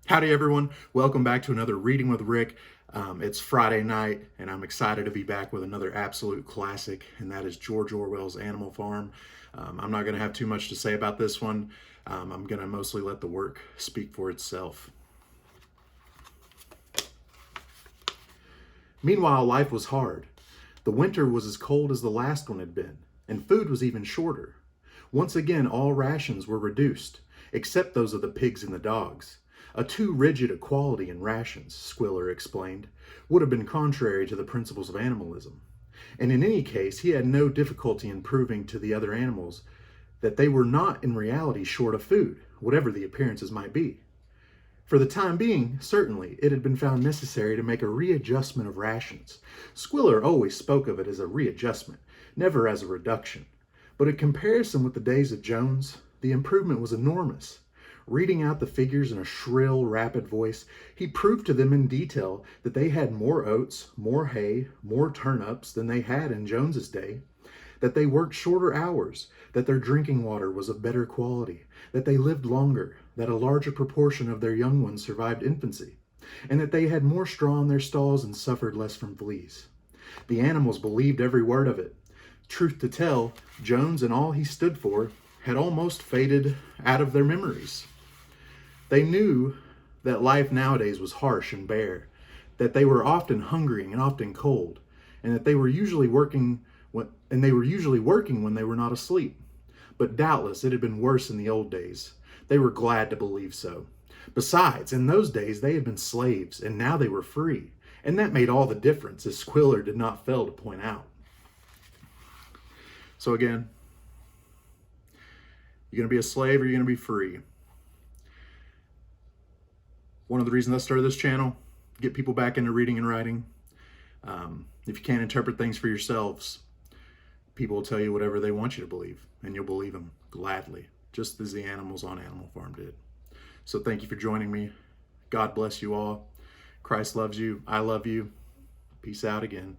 Howdy, everyone. Welcome back to another Reading with Rick. It's Friday night, and I'm excited to be back with another absolute classic, and that is George Orwell's Animal Farm. I'm not going to have too much to say about this one. I'm going to mostly let the work speak for itself. Meanwhile, life was hard. The winter was as cold as the last one had been, and food was even shorter. Once again, all rations were reduced, except those of the pigs and the dogs. A too rigid equality in rations, Squiller explained, would have been contrary to the principles of animalism. And in any case, he had no difficulty in proving to the other animals that they were not in reality short of food, whatever the appearances might be. For the time being, certainly, it had been found necessary to make a readjustment of rations. Squiller always spoke of it as a readjustment, never as a reduction. But in comparison with the days of Jones, the improvement was enormous. Reading out the figures in a shrill, rapid voice, he proved to them in detail that they had more oats, more hay, more turnips than they had in Jones's day, that they worked shorter hours, that their drinking water was of better quality, that they lived longer, that a larger proportion of their young ones survived infancy, and that they had more straw in their stalls and suffered less from fleas. The animals believed every word of it. Truth to tell, Jones and all he stood for had almost faded out of their memories. They knew that life nowadays was harsh and bare, that they were often hungry and often cold, and that they were usually working when they were not asleep. But doubtless it had been worse in the old days. They were glad to believe so. Besides, in those days they had been slaves, and now they were free, and that made all the difference, as Squiller did not fail to point out. So again, you're going to be a slave or you're going to be free. One of the reasons I started this channel, get people back into reading and writing. If you can't interpret things for yourselves, people will tell you whatever they want you to believe, and you'll believe them gladly, just as the animals on Animal Farm did. So thank you for joining me. God bless you all. Christ loves you. I love you. Peace out again.